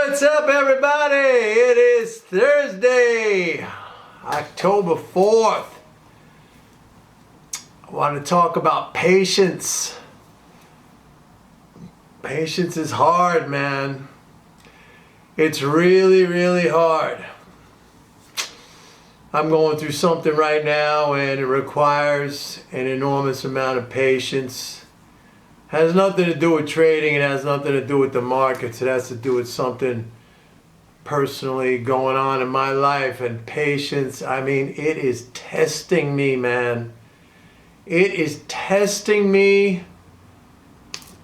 What's up, everybody? It is Thursday, October 4th. I want to talk about patience. Patience is hard, man. It's really, really hard. I'm going through something right now and it requires an enormous amount of patience. Has nothing to do with trading. It has nothing to do with the markets. It has to do with something personally going on in my life. And patience, I mean, it is testing me, man. It is testing me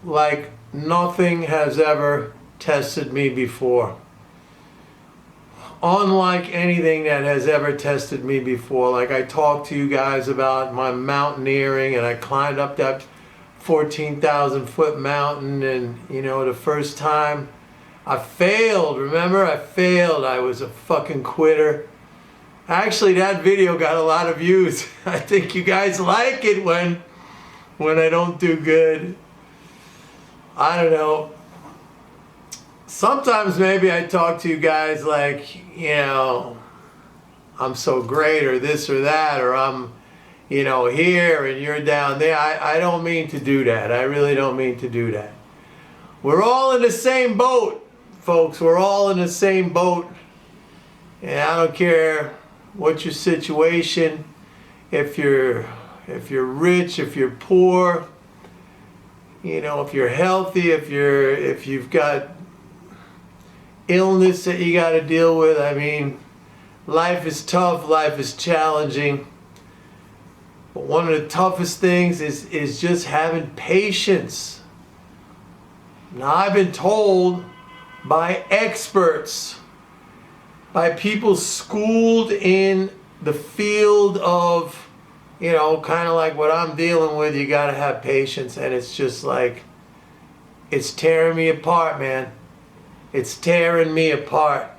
like nothing has ever tested me before. Unlike anything that has ever tested me before. Like I talked to you guys about my mountaineering, and I climbed up that 14,000 foot mountain, and the first time I failed. Remember, I failed. I was a fucking quitter. Actually, that video got a lot of views. I think you guys like it when I don't do good. I don't know. Sometimes maybe I talk to you guys like, I'm so great, or this or that, or I'm here and you're down there. I don't mean to do that. I really don't mean to do that. We're all in the same boat, folks. We're all in the same boat. And I don't care what your situation, if you're rich, if you're poor, if you're healthy, if you've got illness that you got to deal with. I mean, life is tough, life is challenging. But one of the toughest things is just having patience. Now, I've been told by experts, by people schooled in the field of, kind of like what I'm dealing with, you got to have patience. And it's just like, it's tearing me apart, man. It's tearing me apart.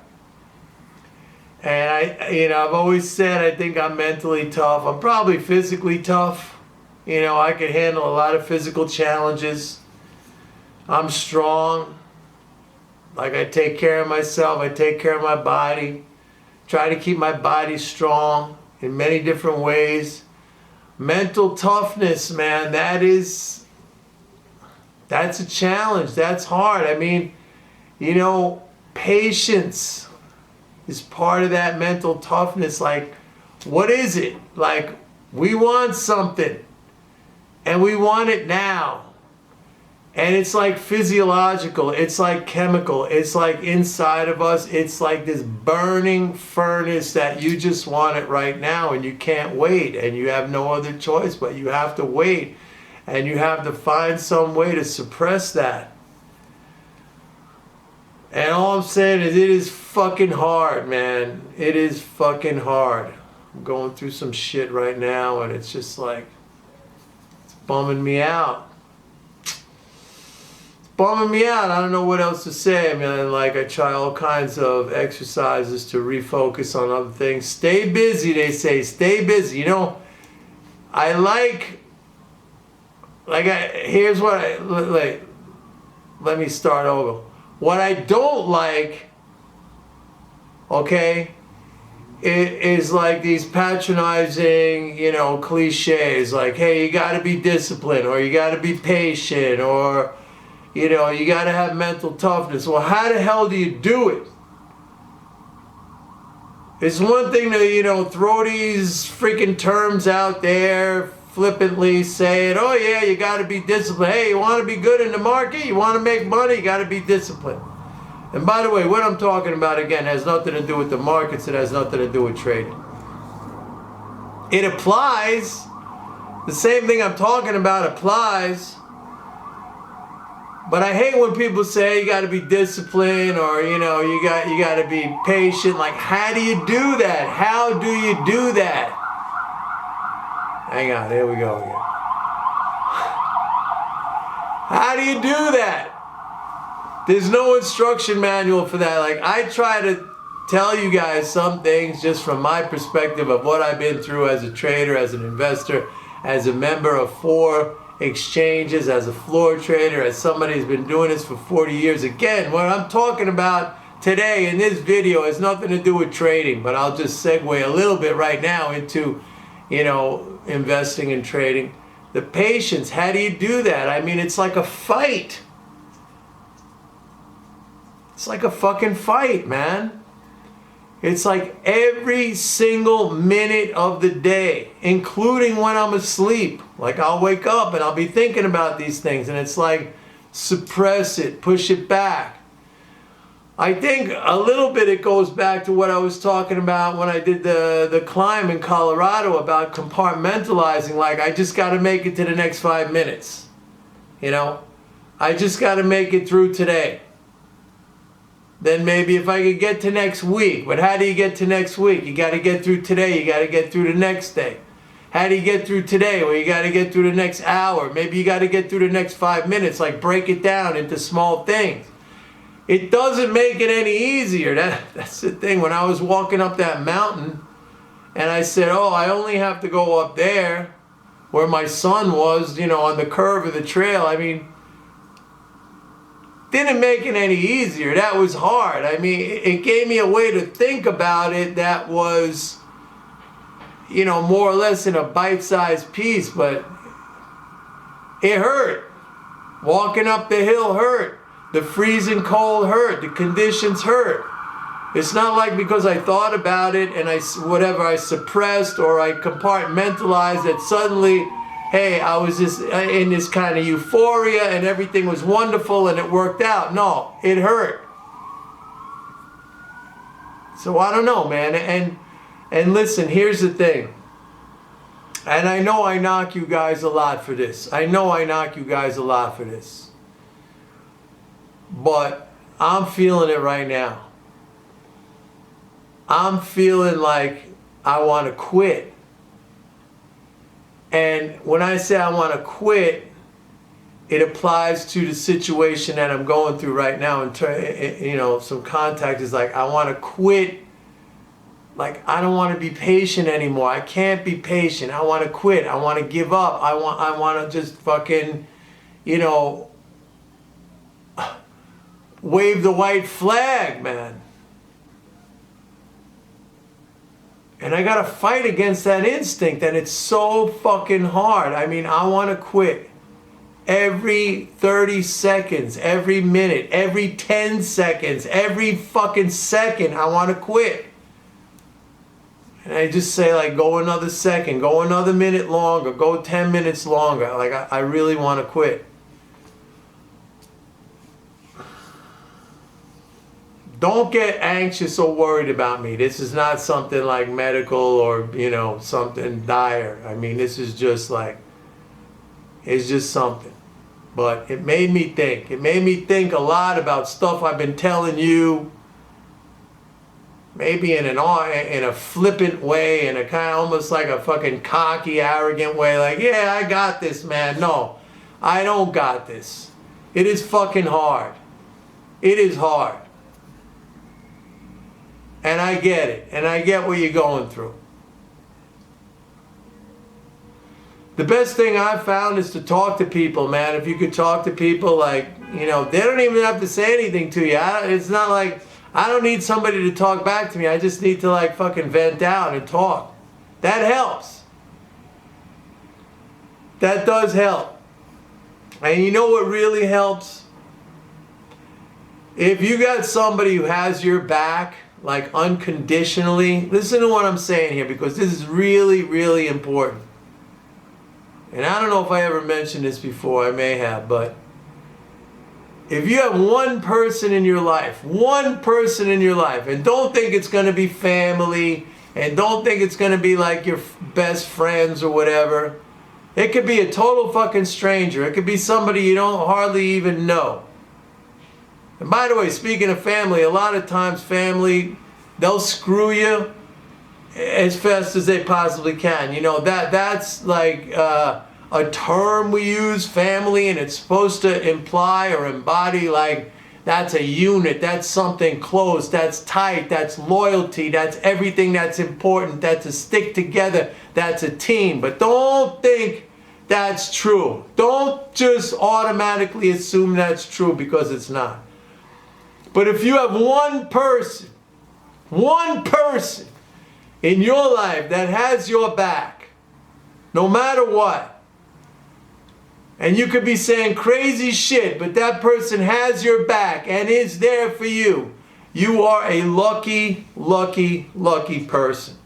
And I've always said I think I'm mentally tough. I'm probably physically tough. I can handle a lot of physical challenges. I'm strong. Like, I take care of myself. I take care of my body. Try to keep my body strong in many different ways. Mental toughness, man, that's a challenge. That's hard. I mean, patience is part of that mental toughness. Like, what is it? Like, we want something and we want it now. And it's like physiological, it's like chemical, it's like inside of us, it's like this burning furnace that you just want it right now and you can't wait, and you have no other choice, but you have to wait, and you have to find some way to suppress that. And all I'm saying is, it is fucking hard, man. It is fucking hard. I'm going through some shit right now, and it's just like, it's bumming me out. It's bumming me out. I don't know what else to say. I mean, like, I try all kinds of exercises to refocus on other things. Stay busy, they say. Stay busy. I here's what let me start over. What I don't like, okay, is like these patronizing, cliches, like, hey, you got to be disciplined, or you got to be patient, or, you got to have mental toughness. Well, how the hell do you do it? It's one thing to, throw these freaking terms out there, flippantly saying, oh yeah, you got to be disciplined. Hey, you want to be good in the market? You want to make money? You got to be disciplined. And by the way, what I'm talking about, again, has nothing to do with the markets. It has nothing to do with trading. It applies. The same thing I'm talking about applies. But I hate when people say you got to be disciplined, or you got to be patient. Like, how do you do that? How do you do that? Hang on, here we go again. How do you do that? There's no instruction manual for that. Like, I try to tell you guys some things just from my perspective of what I've been through as a trader, as an investor, as a member of 4 exchanges, as a floor trader, as somebody who's been doing this for 40 years. Again, what I'm talking about today in this video has nothing to do with trading, but I'll just segue a little bit right now into, investing and trading. The patience, how do you do that? I mean, it's like a fight. It's like a fucking fight, man. It's like every single minute of the day, including when I'm asleep. Like I'll wake up and I'll be thinking about these things, and it's like, suppress it, push it back. I think a little bit it goes back to what I was talking about when I did the climb in Colorado about compartmentalizing. Like, I just got to make it to the next 5 minutes. I just got to make it through today. Then maybe if I could get to next week. But how do you get to next week? You got to get through today. You got to get through the next day. How do you get through today? Well, you got to get through the next hour. Maybe you got to get through the next 5 minutes. Like, break it down into small things. It doesn't make it any easier. That's the thing. When I was walking up that mountain and I said, oh, I only have to go up there where my son was, on the curve of the trail. I mean, didn't make it any easier. That was hard. I mean, it gave me a way to think about it that was, more or less in a bite-sized piece, but it hurt. Walking up the hill hurt. The freezing cold hurt. The conditions hurt. It's not like because I thought about it and I suppressed or I compartmentalized that suddenly, hey, I was just in this kind of euphoria and everything was wonderful and it worked out. No, it hurt. So I don't know, man. And listen, here's the thing. And I know I knock you guys a lot for this. But I'm feeling it right now. I'm feeling like I want to quit. And when I say I want to quit, it applies to the situation that I'm going through right now. And some contact is like, I want to quit. Like, I don't want to be patient anymore. I can't be patient. I want to quit. I want to give up. I want to just fucking, wave the white flag, man. And I gotta fight against that instinct, and it's so fucking hard. I mean, I want to quit. Every 30 seconds, every minute, every 10 seconds, every fucking second, I want to quit. And I just say, like, go another second, go another minute longer, go 10 minutes longer. Like, I really want to quit. Don't get anxious or worried about me. This is not something like medical or, something dire. I mean, this is just like, it's just something. But it made me think. It made me think a lot about stuff I've been telling you. Maybe in a flippant way, in a kind of almost like a fucking cocky, arrogant way. Like, yeah, I got this, man. No, I don't got this. It is fucking hard. It is hard. And I get it. And I get what you're going through. The best thing I've found is to talk to people, man. If you could talk to people, like, they don't even have to say anything to you. It's not like, I don't need somebody to talk back to me. I just need to, like, fucking vent out and talk. That helps. That does help. And you know what really helps? If you got somebody who has your back, like, unconditionally, listen to what I'm saying here, because this is really, really important. And I don't know if I ever mentioned this before, I may have, but if you have one person in your life, and don't think it's going to be family, and don't think it's going to be like your best friends or whatever. It could be a total fucking stranger. It could be somebody you don't hardly even know. And by the way, speaking of family, a lot of times family, they'll screw you as fast as they possibly can. That's like a term we use, family, and it's supposed to imply or embody like that's a unit, that's something close, that's tight, that's loyalty, that's everything that's important, that's a stick together, that's a team. But don't think that's true. Don't just automatically assume that's true, because it's not. But if you have one person in your life that has your back, no matter what, and you could be saying crazy shit, but that person has your back and is there for you, you are a lucky, lucky, lucky person.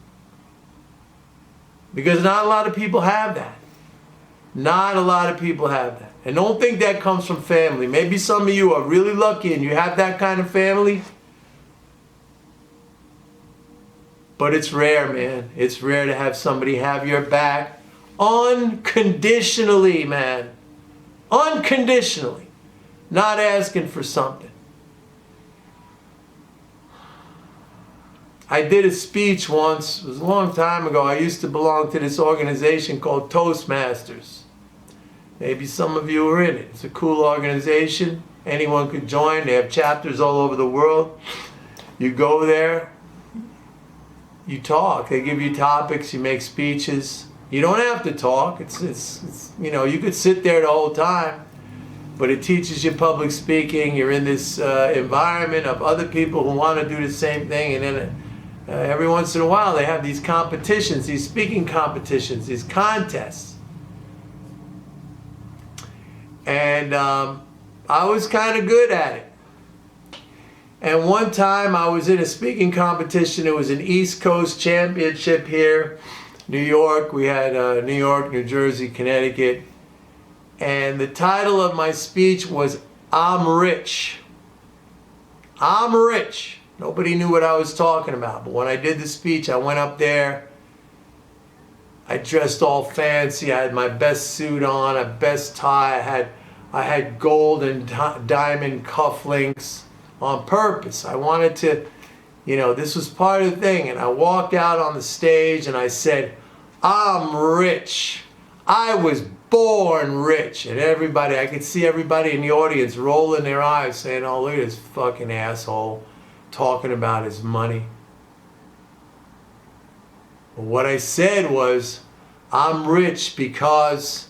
Because not a lot of people have that. Not a lot of people have that. And don't think that comes from family. Maybe some of you are really lucky and you have that kind of family. But it's rare, man. It's rare to have somebody have your back unconditionally, man. Unconditionally. Not asking for something. I did a speech once, it was a long time ago. I used to belong to this organization called Toastmasters. Maybe some of you are in it. It's a cool organization. Anyone could join. They have chapters all over the world. You go there, you talk. They give you topics, you make speeches. You don't have to talk. It's you know, you could sit there the whole time, but it teaches you public speaking. You're in this environment of other people who want to do the same thing, and then every once in a while they have these competitions, these speaking competitions, these contests. And I was kind of good at it. And one time I was in a speaking competition. It was an East Coast championship here, New York. We had New York, New Jersey, Connecticut. And the title of my speech was, I'm Rich. I'm Rich. Nobody knew what I was talking about. But when I did the speech, I went up there. I dressed all fancy. I had my best suit on, a best tie. I had gold and diamond cufflinks on purpose. I wanted to, you know, this was part of the thing. And I walked out on the stage and I said, I'm rich. I was born rich. And everybody, I could see everybody in the audience rolling their eyes saying, oh, look at this fucking asshole talking about his money. But what I said was, I'm rich because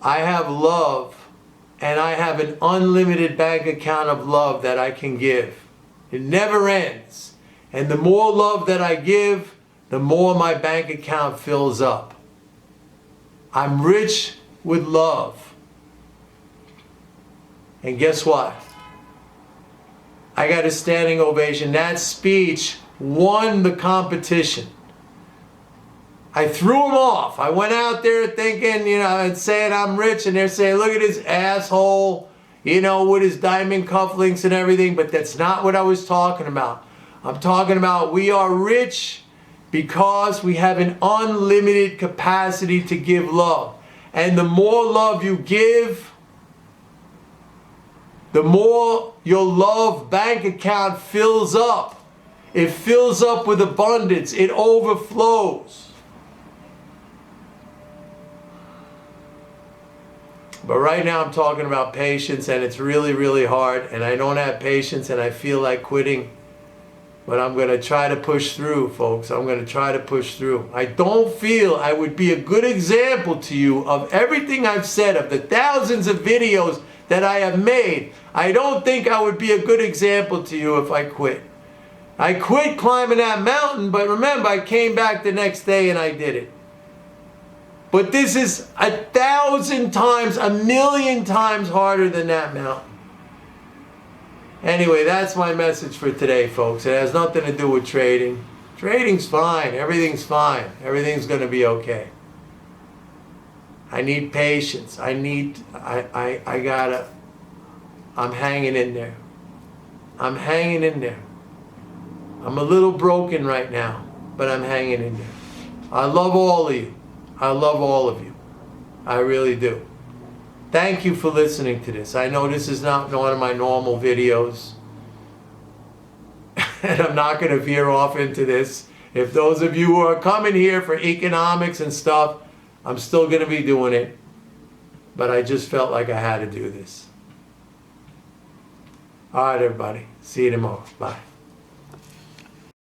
I have love, and I have an unlimited bank account of love that I can give. It never ends. And the more love that I give, the more my bank account fills up. I'm rich with love. And guess what? I got a standing ovation. That speech won the competition. I threw them off. I went out there thinking, you know, and saying I'm rich, and they're saying, look at this asshole, you know, with his diamond cufflinks and everything. But that's not what I was talking about. I'm talking about we are rich because we have an unlimited capacity to give love. And the more love you give, the more your love bank account fills up. It fills up with abundance. It overflows. But right now I'm talking about patience, and it's really, really hard, and I don't have patience, and I feel like quitting. But I'm going to try to push through, folks. I'm going to try to push through. I don't feel I would be a good example to you of everything I've said, of the thousands of videos that I have made. I don't think I would be a good example to you if I quit. I quit climbing that mountain, but remember, I came back the next day and I did it. But this is 1,000 times, 1,000,000 times harder than that mountain. Anyway, that's my message for today, folks. It has nothing to do with trading. Trading's fine. Everything's fine. Everything's going to be okay. I need patience. I'm hanging in there. I'm hanging in there. I'm a little broken right now, but I'm hanging in there. I love all of you. I love all of you. I really do. Thank you for listening to this. I know this is not one of my normal videos. And I'm not going to veer off into this. If those of you who are coming here for economics and stuff, I'm still going to be doing it. But I just felt like I had to do this. All right, everybody. See you tomorrow. Bye.